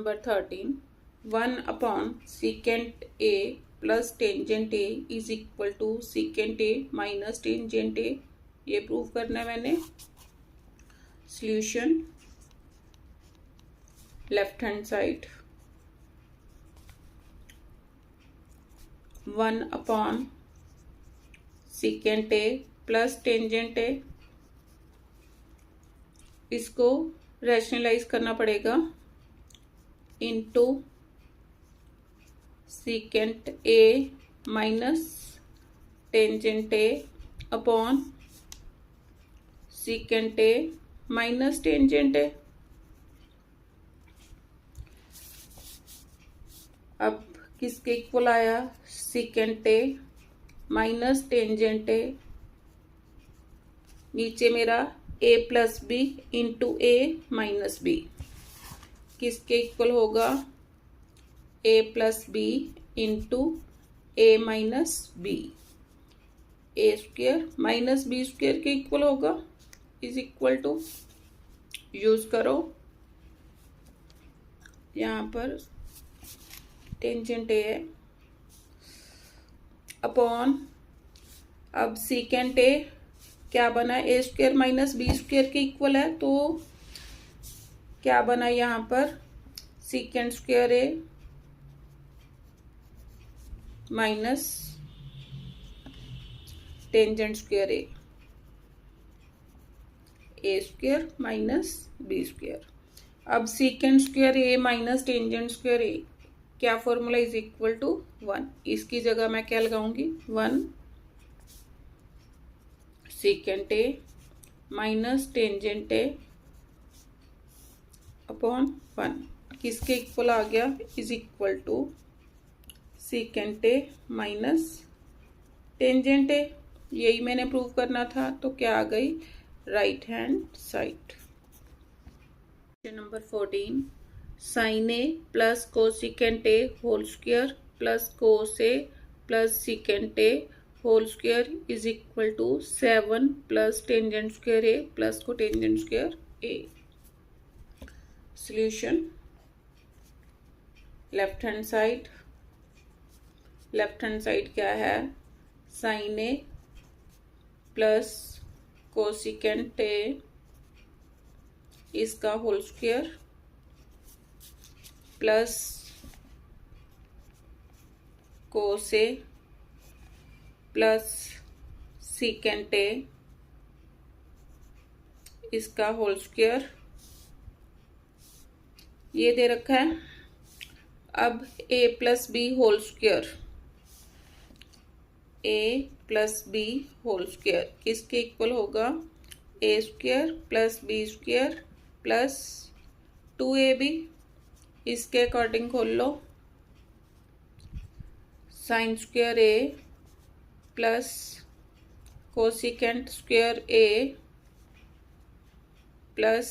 Number 13, 1/secant a plus tangent a is equal to secant a minus tangent a, ये prove करना है मैंने। Solution, left hand side 1/secant a plus tangent a, इसको rationalise करना पड़ेगा into secant a minus tangent a upon secant a minus tangent a. अब किसके equal आया? secant a minus tangent a, नीचे मेरा a plus b into a minus b, किसके equal होगा? a plus b into a minus b, A square minus B square के equal होगा, is equal to, use करो यहाँ पर टेंजेंट ए है अपॉन, अब secant ए क्या बना? ए स्क्वेयर माइनस बी स्क्वेयर के इक्वल है, तो क्या बना यहाँ पर? secant स्क्वेयर ए माइनस टेंजेंट स्क्वेयर ए स्क्वेयर माइनस बी स्क्वेयर। अब secant स्क्वेयर ए माइनस टेंजेंट स्क्वेयर ए, क्या फॉर्मूला? Is equal to 1। इसकी जगह मैं क्या लगाऊंगी? 1 secant a minus tangent a upon 1, किसके इक्वल आ गया? Is equal to secant a minus tangent a, यही मैंने प्रूव करना था, तो क्या आ गई? Right hand side. Number 14, sin a plus cosecant a whole square plus cos a plus secant a whole square is equal to 7 plus tangent square a plus cotangent square a। Solution, left hand side, left hand side क्या है? sin a plus cosecant a इसका whole square plus cos a plus secant a इसका whole square, ये दे रखा है। अब a plus b whole square, a plus b whole square किसके इक्वल होगा? a square plus b square plus 2ab, इसके अकॉर्डिंग खोल लो। sin square a plus cosecant square a plus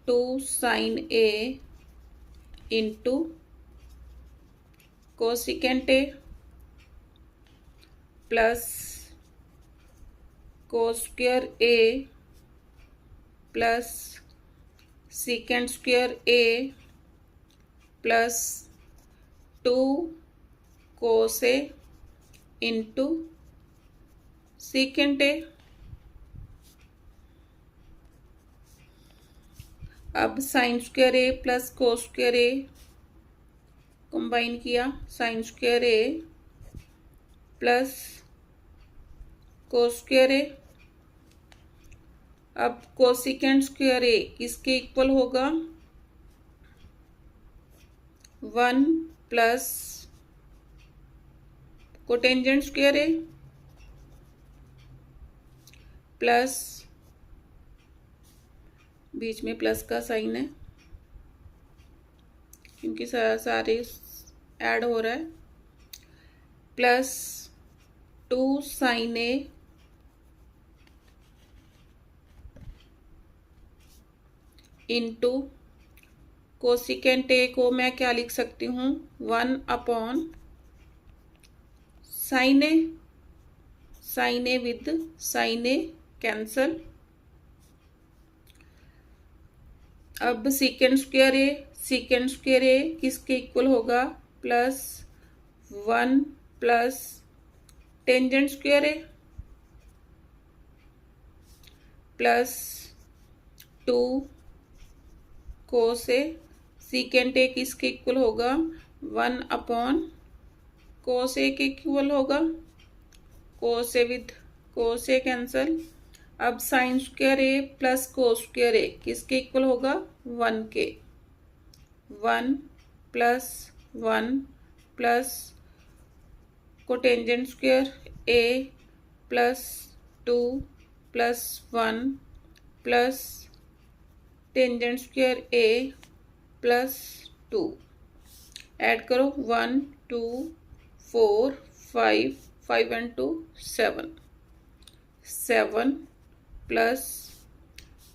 2 sin a into cosecant a plus cos square a plus secant square a plus 2 cos a into secant a। अब sin square a plus cos square a combine किया, sin square a plus cos square a। अब cosecant square a किसके equal होगा? 1 plus cotangent square a plus, बीच में plus का sign है क्योंकि सारे ऐड हो रहा है, plus 2 sin a into cosecant a को मैं क्या लिख सकती हूँ? 1 upon sin a, sin a with sin a cancel. अब secant square a secant square a किसके इक्वल होगा, plus 1 plus tangent square a plus 2 cos a. Secant a किसके इक्वल होगा, 1 अपॉन कोस ए के इक्वल होगा, cos a with cos a cancel. अब sine square a plus cos square a किसके equal होगा, 1 के। 1 plus 1 plus cotangent square a plus 2 plus 1 plus tangent square a plus 2। Add करो 1 2 4 5 5 and 2 7 7 plus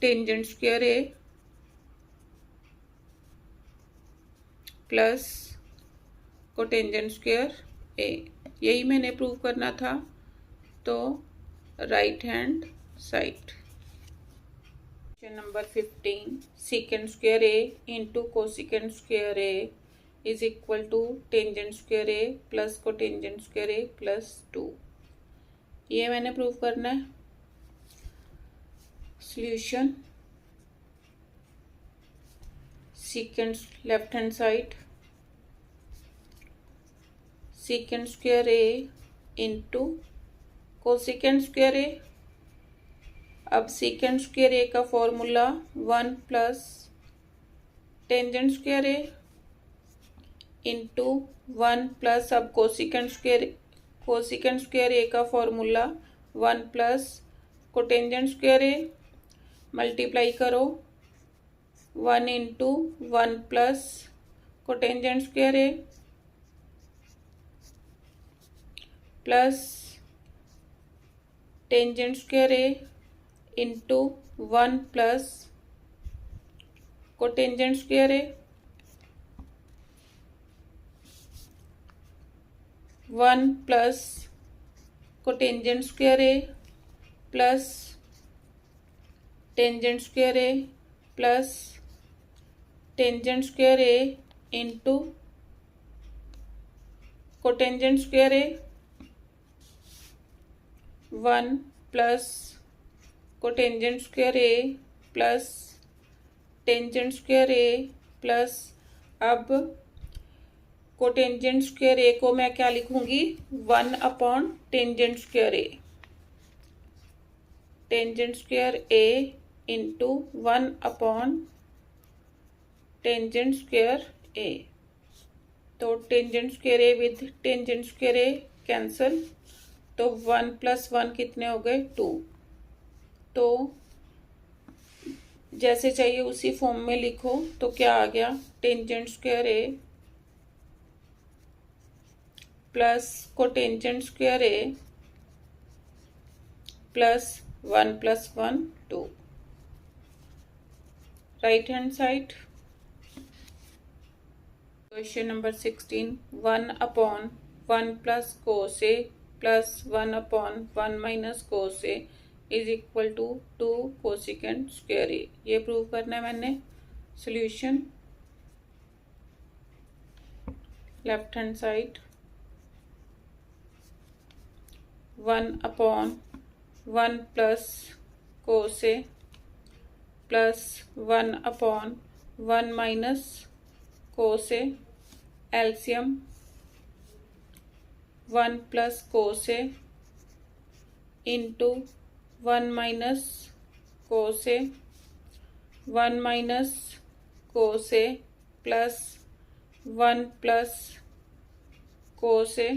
tangent square a plus cotangent square a. यही मैंने prove करना था, तो right hand side. Question number 15, secant square a into cosecant square a is equal to tangent square a plus cotangent square a plus 2। ये मैंने prove करना है। Solution, secant left hand side, secant square a into cosecant square a. अब secant square a का formula 1 plus tangent square a into 1 plus, अब cosecant square a का formula 1 plus cotangent square ए। Multiply करो 1 into 1 plus cotangent square a plus tangent square a into 1 plus cotangent square a 1 plus cotangent square a plus tangent square a plus tangent square a into cotangent square a 1 plus cotangent square a plus tangent square a plus, अब cotangent square ए को मैं क्या लिखूंगी, 1 upon tangent square A, tangent square a into 1 upon tangent square a. तो tangent square A with tangent square a cancel, तो 1 plus 1 कितने हो गए, 2। तो जैसे चाहिए उसी फॉर्म में लिखो, तो क्या आ गया, tangent square a plus cotangent square a plus 1 plus 1 2। Right hand side. Question number 16, 1 upon 1 plus cos a plus 1 upon 1 minus cos a is equal to 2 cosecant square a. ये प्रूव करना है मैंने। Solution, left hand side, 1 upon 1 plus cos a plus 1 upon 1 minus cos a, LCM 1 plus cos a into 1 minus cos a, 1 minus cos a plus 1 plus cos a,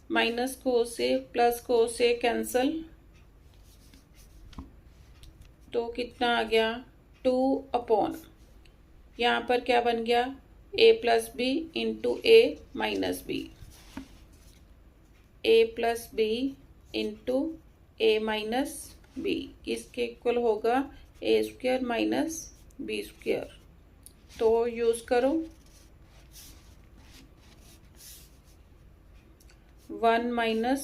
minus cos a plus cos a cancel, तो कितना आ गया, 2 upon, यहाँ पर क्या बन गया, ए plus b into a minus b, a plus b into a minus b किसके equal होगा, a square minus b square. तो यूज करो 1 माइनस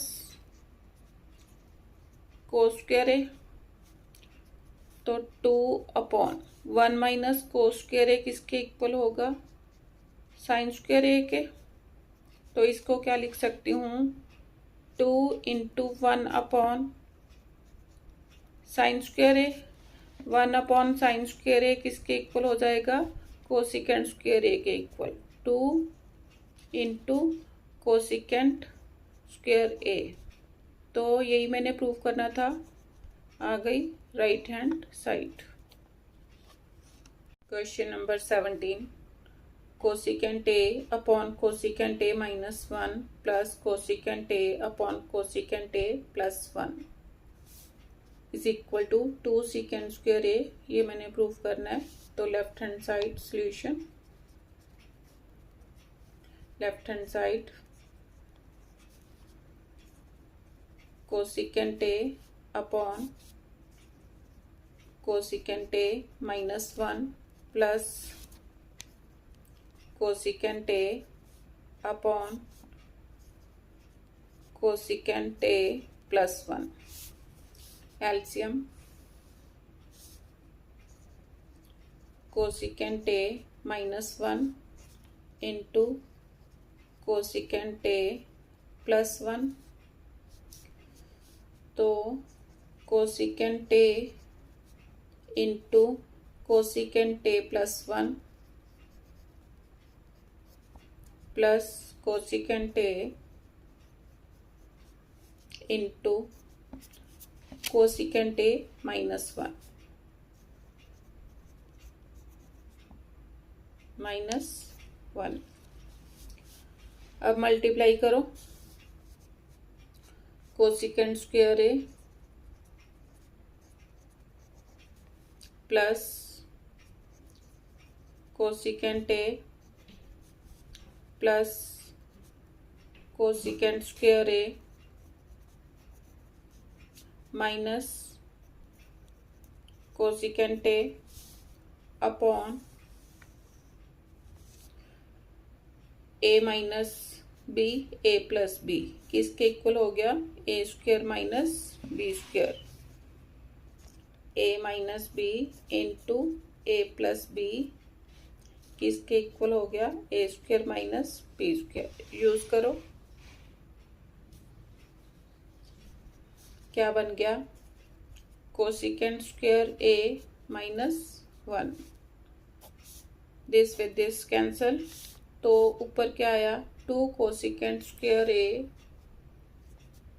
कोस स्क्वायर है, तो 2 upon 1 minus cos square a किसके इक्वल होगा, साइन स्क्वायर ए के। तो इसको क्या लिख सकती हूँ, 2 into 1 upon sine square a. 1 upon sine square a किसके इक्वल हो जाएगा, कोसिकेंट स्क्वायर ए के equal. 2 into cosecant square a. तो यही मैंने प्रूव करना था, आ गई right hand side. Question number 17, cosecant a upon cosecant a minus 1 plus cosecant a upon cosecant a plus 1 is equal to 2 secant square a. ये मैंने प्रूव करना है। तो left hand side solution, left hand side cosecant a upon cosecant a minus 1 plus cosecant a upon cosecant a plus 1। LCM, cosecant a minus 1 into cosecant a plus 1। तो cosecant A into cosecant a plus 1 plus cosecant A into cosecant a minus 1 minus 1। अब multiply करो, cosecant square a plus cosecant a plus cosecant square a minus cosecant a upon A minus b a plus b किसके equal हो गया, a square minus b square. A minus b into a plus b किसके equal हो गया, a square minus b square. Use करो, क्या बन गया, cosecant square a minus 1, this with this cancel. तो ऊपर क्या आया, 2 cosecant square a,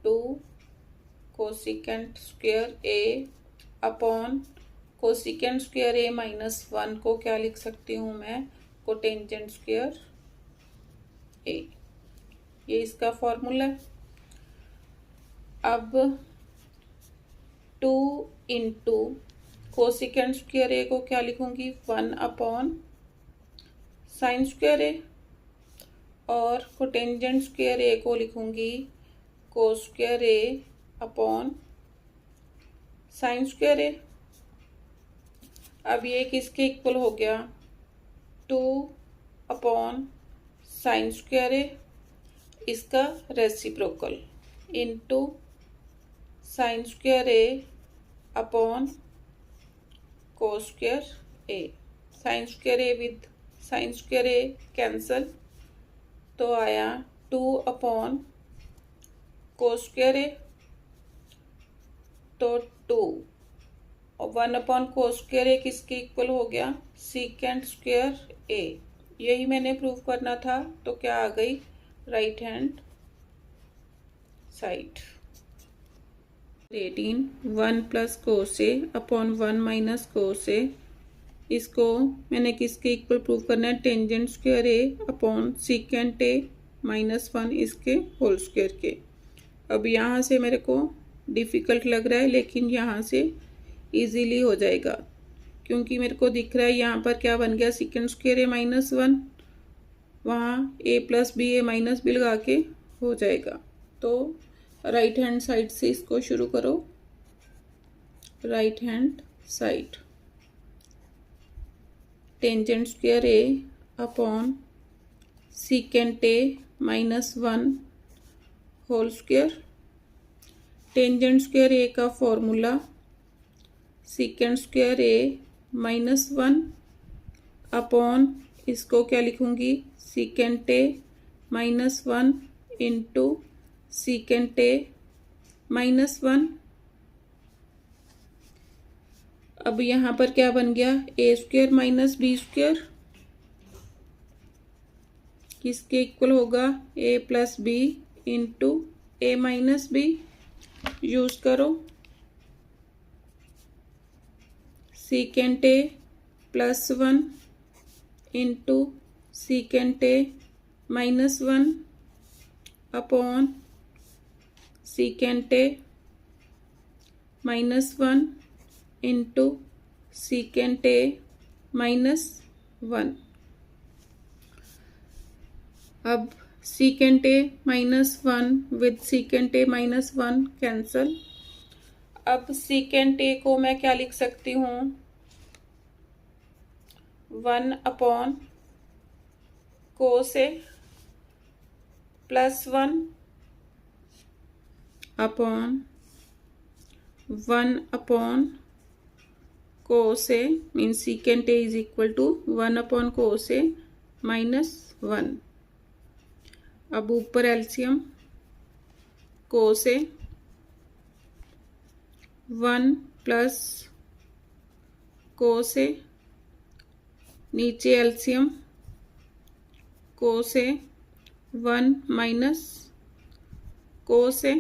2 cosecant square a upon cosecant square a minus 1 को क्या लिख सकती हूँ मैं, कोटेंजेंट स्क्वायर ए। ये इसका फॉर्मूला है। अब 2 इंटू कोसिकेंट स्क्वायर ए को क्या लिखूंगी, 1 अपॉन साइन स्क्वायर ए, और कोटेंजेंट स्क्वायर ए को लिखूंगी कोस square a upon sine square a. अब ये किसके इक्वल हो गया, 2 अपॉन साइन स्क्वायर ए, इसका reciprocal into sine square a upon cos square A. Sign square A with sign square a cancel, तो आया 2 अपॉन कोस स्क्वायर ए, तो 2 और 1 अपॉन कोस स्क्वायर ए किसके इक्वल हो गया, सीकेंट स्क्वायर ए। यही मैंने प्रूव करना था। तो क्या आ गई, right hand side. 18, 1 plus cos a upon 1 minus cos a, इसको मैंने किसके इक्वल प्रूव करना है, tangent square a upon secant a minus 1 इसके होल स्क्वायर के। अब यहाँ से मेरे को डिफ़िकल्ट लग रहा है, लेकिन यहाँ से इजीली हो जाएगा, क्योंकि मेरे को दिख रहा है यहाँ पर क्या बन गया, सीकेंट स्क्वायर ए माइनस 1, वहाँ ए प्लस बी ए माइनस बी लगा के हो जाएगा। तो राइट हैंड साइड से इसको शुरू करो, right hand side tangent square a upon secant a minus 1 whole square. Tangent square a का formula secant square a -1 upon इसको क्या लिखूंगी secant a -1 into secant a -1। अब यहाँ पर क्या बन गया a square minus b square, किसके इक्वल होगा a plus b into a minus b. Use करो secant a +1 into secant a -1 upon secant a -1 into secant a -1। अब secant a -1 with secant a -1 cancel. अब secant a को मैं क्या लिख सकती हूँ 1 upon cos a +1 upon 1 upon cos a means secant a is equal to 1 upon cos a -1। अब ऊपर LCM cos a 1 plus cos ए, नीचे LCM cos a 1 minus cos a,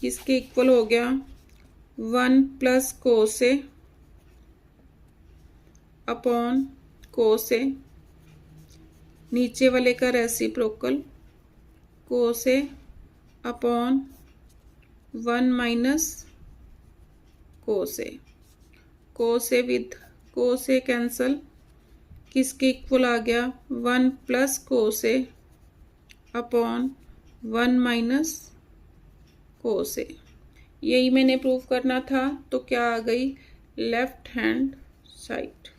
किसके इक्वल हो गया 1 plus cos a upon cos ए, नीचे वाले का reciprocal cos a upon 1 minus cos a. Cos a with cos a cancel, किसके इक्वल आ गया 1 plus cos a upon 1 minus cos a. यही मैंने प्रूव करना था, तो क्या आ गई left hand side.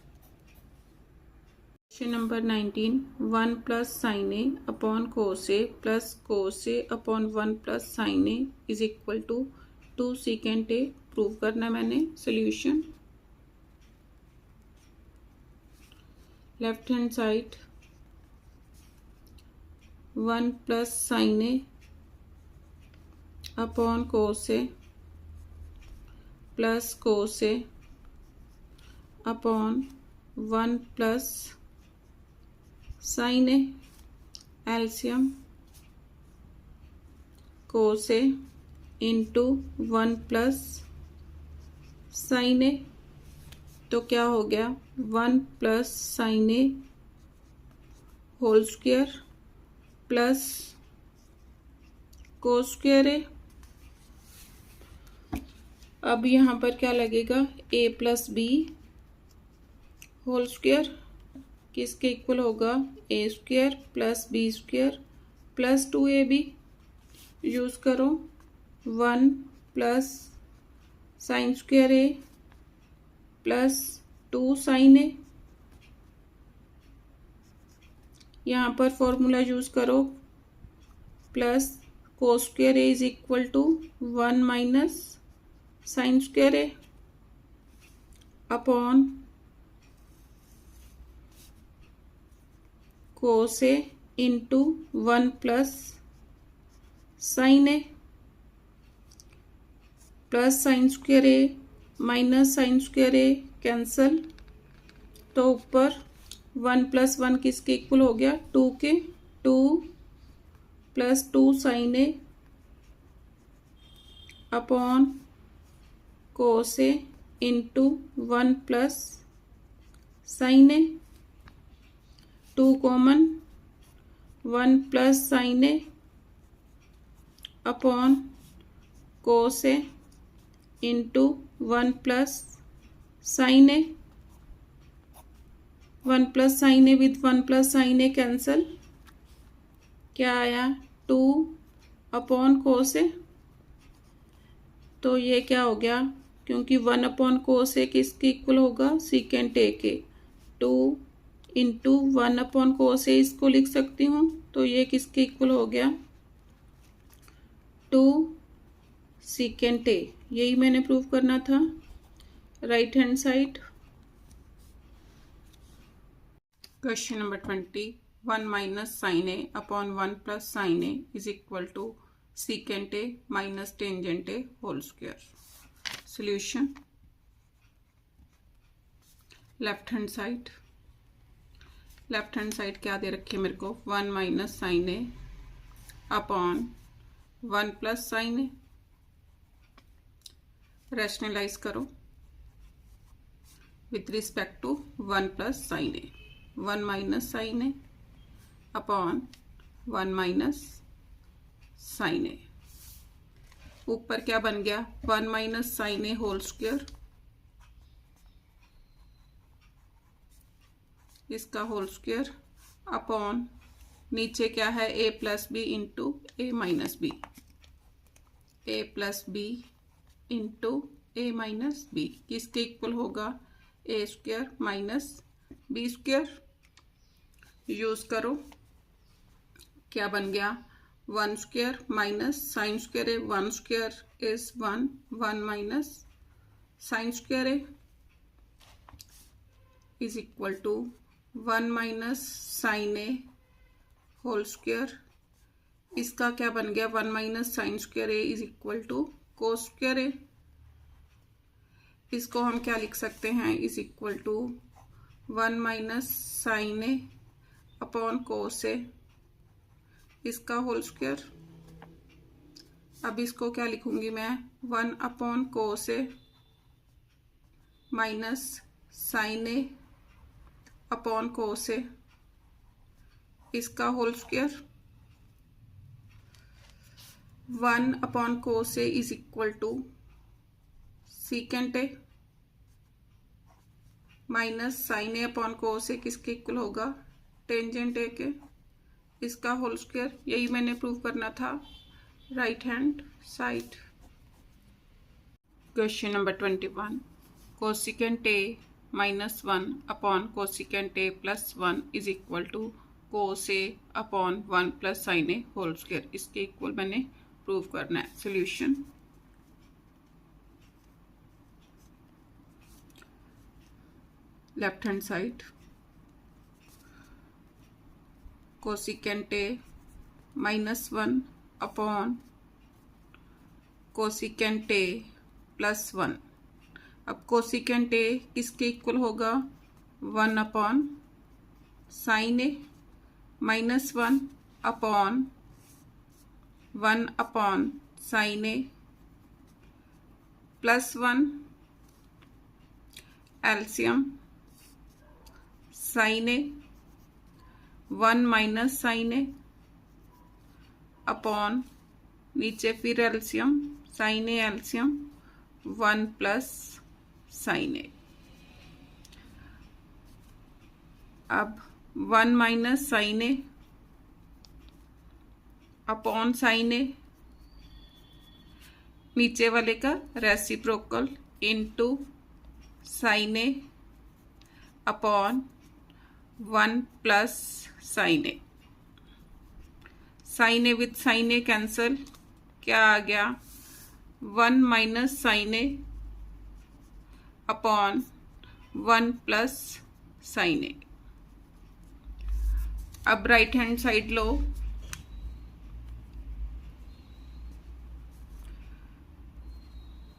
Question number 19 1 plus sine a upon cos a plus cos a upon 1 plus sine a is equal to 2 secant a prove करना मैंने। Solution left hand side 1 plus sine a upon cos a plus cos a upon 1 plus sine a, LCM cos a into 1 plus sine a, तो क्या हो गया 1 plus sine a whole square plus cos square a. अब यहाँ पर क्या लगेगा a plus b whole square, किसके इक्वल होगा a square plus b square plus 2ab। Use करो 1 plus sine square a plus 2 sine a, यहाँ पर फॉर्मूला यूज करो plus cos square a is equal to 1 minus sine square a upon cos a into 1 plus sine a plus sine square a minus sine square a cancel, तो ऊपर 1 plus 1 किसके equal हो गया 2 के, 2 plus 2 sine a upon cos a into 1 plus sine a, 2 common 1 plus sine a upon cos a into 1 plus sine a, 1 plus sine a with 1 plus sine a cancel, क्या आया 2 upon cos ए। तो ये क्या हो गया, क्योंकि 1 upon cos a किसके equal होगा सीकेंट ए के, 2 इंटू 1 अपॉन कोस ए इसको लिख सकती हूँ, तो ये किसके इक्वल हो गया 2 सीकेंट ए। यही मैंने प्रूव करना था। right hand side. Question number 20. 1 minus sin A upon 1 plus sin A is equal to secant A minus tangent A whole square. Solution. Left hand side क्या दे रखी है मेरे को, 1 minus sine a upon 1 plus sine a. Rationalise करो with respect to 1 plus sine a. 1 minus sine a upon 1 minus sine a. ऊपर क्या बन गया, 1 minus sine a whole square, इसका होल स्क्वायर अपॉन नीचे क्या है, a plus b into a minus b. A plus b into a minus b किसके equal होगा, a square minus b square. Use करो, क्या बन गया, 1 स्क्वायर माइनस साइन स्क्वायर है, 1 square is 1, 1 minus sine square है is equal to 1 minus sine a whole square. इसका क्या बन गया, 1 minus sine square a is equal to cos square a. इसको हम क्या लिख सकते हैं, is equal to 1 minus sine a upon cos a, इसका होल स्क्वायर. अब इसको क्या लिखूंगी मैं, 1 upon cos a minus sine a upon cos a, इसका whole square. 1 upon cos a is equal to secant a minus sine a upon cos a किसके equal होगा, tangent ए के, इसका होल स्क्वायर. यही मैंने प्रूव करना था right hand side. Question number 21. Cosecant a minus 1 upon cosecant a plus 1 is equal to cos a upon 1 plus sine a whole square. इसके इक्वल मैंने प्रूव करना है. Solution. Left hand side, cosecant a minus 1 upon cosecant a plus 1. अब cosecant a किसके equal होगा, 1 upon sine a minus 1 upon 1 upon sine a plus 1 LCM sine a 1 minus sine a upon नीचे फिर LCM sine a LCM 1 plus sine a. अब 1 minus sine a upon sine a, नीचे वाले का reciprocal into sine a upon 1 plus sine a. Sine a with sine a cancel, क्या आ गया, 1 minus sine a upon 1 plus sine a. अब right hand side लो,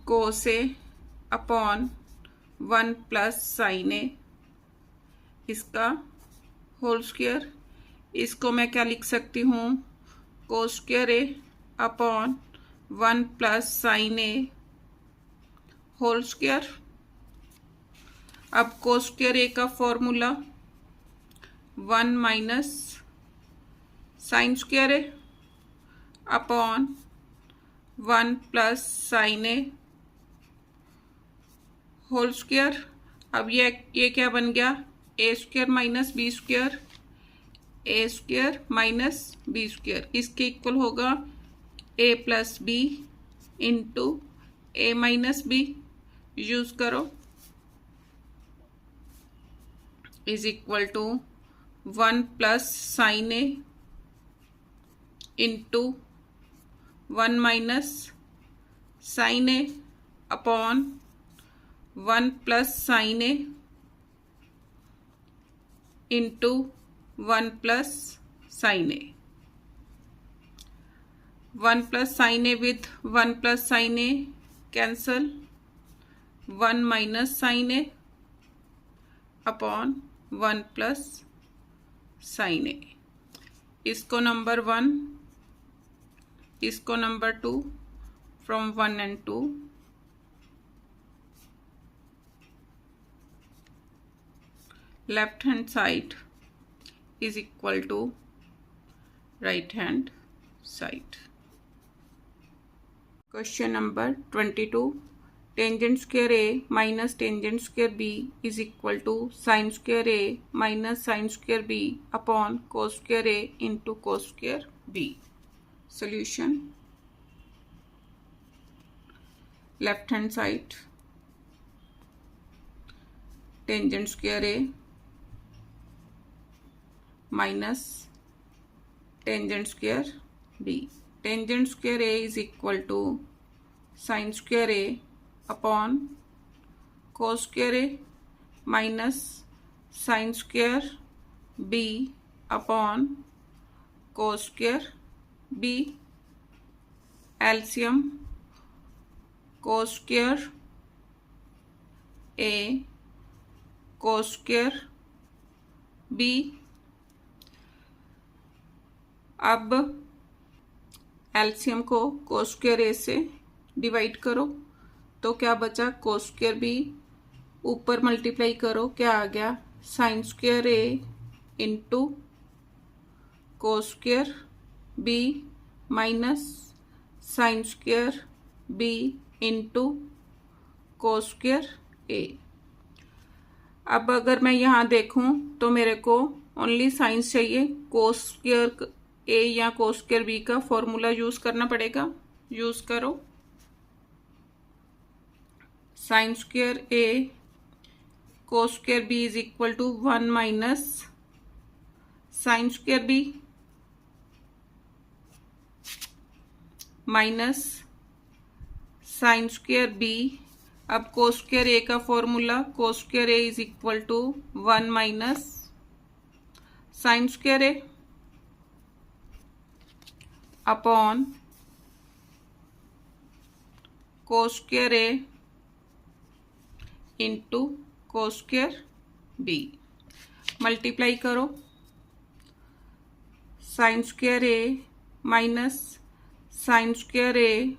cos a upon 1 plus sine a, इसका whole square. इसको मैं क्या लिख सकती हूँ, cos square a upon 1 plus sine a whole square. अब कोस स्क्वायर ए का formula 1 minus sine square a upon 1 plus sine a whole square. अब ये क्या बन गया, a square minus b square, a square minus b square इसके equal होगा a plus b into a minus b. Use करो, is equal to 1 plus sine a into 1 minus sine a upon 1 plus sine a into 1 plus sine a, 1 plus sine a with 1 plus sine a cancel, 1 minus sine a upon 1 plus sine a. इसको number 1, इसको number 2, from 1 and 2, left hand side is equal to right hand side. Question number 22. Tangent square A minus tangent square B is equal to sin square A minus sin square B upon cos square A into cos square B. Solution. Left hand side, tangent square A minus tangent square B. Tangent square A is equal to sin square A upon cos square A minus sin square B upon cos square B. LCM cos square A cos square B. अब LCM को कोस square ए से divide करो तो क्या बचा, cos square b, ऊपर multiply करो, क्या आ गया, sine square a into cos square b minus sine square b into cos square a. अब अगर मैं यहाँ देखूँ तो मेरे को ओनली साइंस चाहिए, कोस स्क्वायर ए या कोस स्क्वायर बी का फॉर्मूला यूज करना पड़ेगा, यूज करो। Sine square a cos square b is equal to 1 minus sine square b minus sine square b. अब कोस स्क्वायर ए का formula, cos square a is equal to 1 minus sine square a upon cos square a into cos square b. Multiply करो, sine square a minus sine square a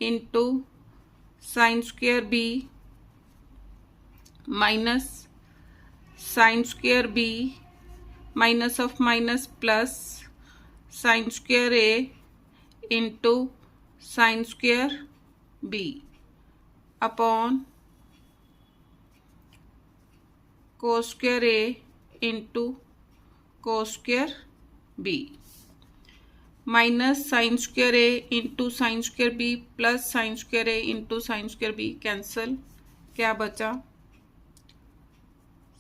into sine square b minus sine square b, minus of minus plus sine square a into sine square b upon cos square a into cos square b minus sine square a into sine square b plus sine square a into sine square b cancel, क्या बचा,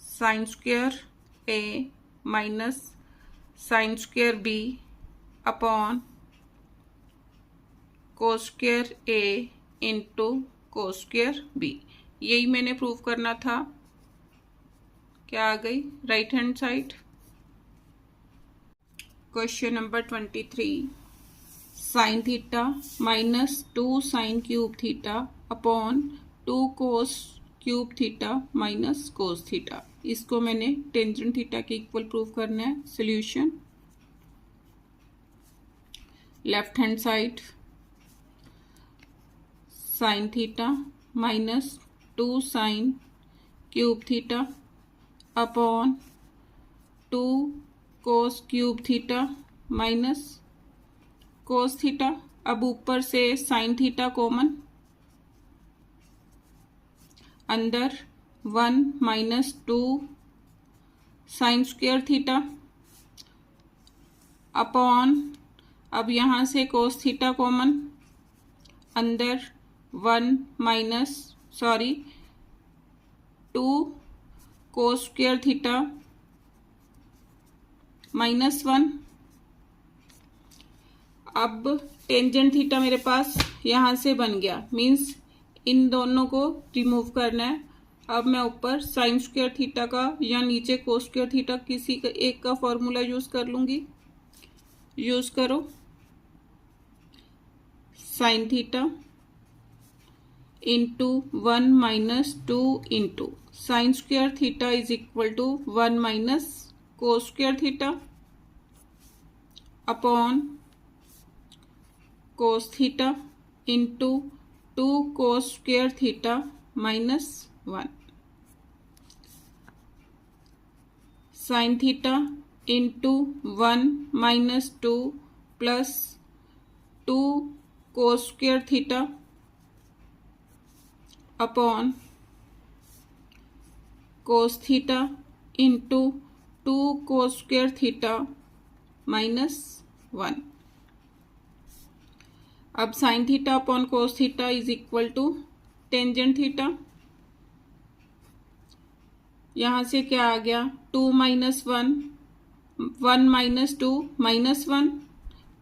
sine square a minus sine square b upon cos square a into cos square b. यही मैंने prove करना था। क्या आ गई, right hand side. Question number 23, sine theta minus 2 sine cube theta upon 2 cos cube theta minus cos theta. इसको मैंने tangent theta के इक्वल प्रूव करना है। Solution, left hand side, sine theta minus 2 sine cube theta upon 2 cos cube theta minus cos theta. अब ऊपर से sine theta common, अंदर 1 minus 2 sign square theta upon, अब यहाँ से कोस थीटा कॉमन, अंदर 1 minus 2 cos square theta minus 1। अब tangent theta मेरे पास यहाँ से बन गया, मीन्स इन दोनों को रिमूव करना है। अब मैं ऊपर साइन स्क्वायर थीटा का या नीचे कोस स्क्वायर थीटा किसी का एक का फॉर्मूला यूज कर लूंगी। यूज करो sine theta into 1 minus 2 into sine square theta is equal to 1 minus cos square theta upon cos theta into 2 cos square theta minus 1 sine theta into 1 minus 2 plus 2 cos square theta upon cos theta into 2 cos square theta minus 1। अब sine theta upon cos theta is equal to tangent theta. यहां से क्या आ गया 2 minus 1, 1 minus 2 minus 1,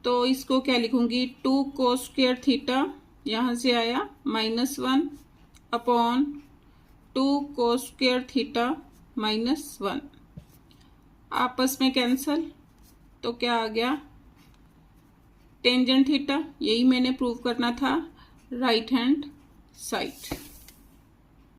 तो इसको क्या लिखूंगी 2 कोस स्क्वायर थीटा, यहां से आया minus 1 upon 2 cos square theta minus 1। आपस में कैंसल, तो क्या आ गया टेंजेंट थीटा। यही मैंने प्रूव करना था राइट हैंड साइड।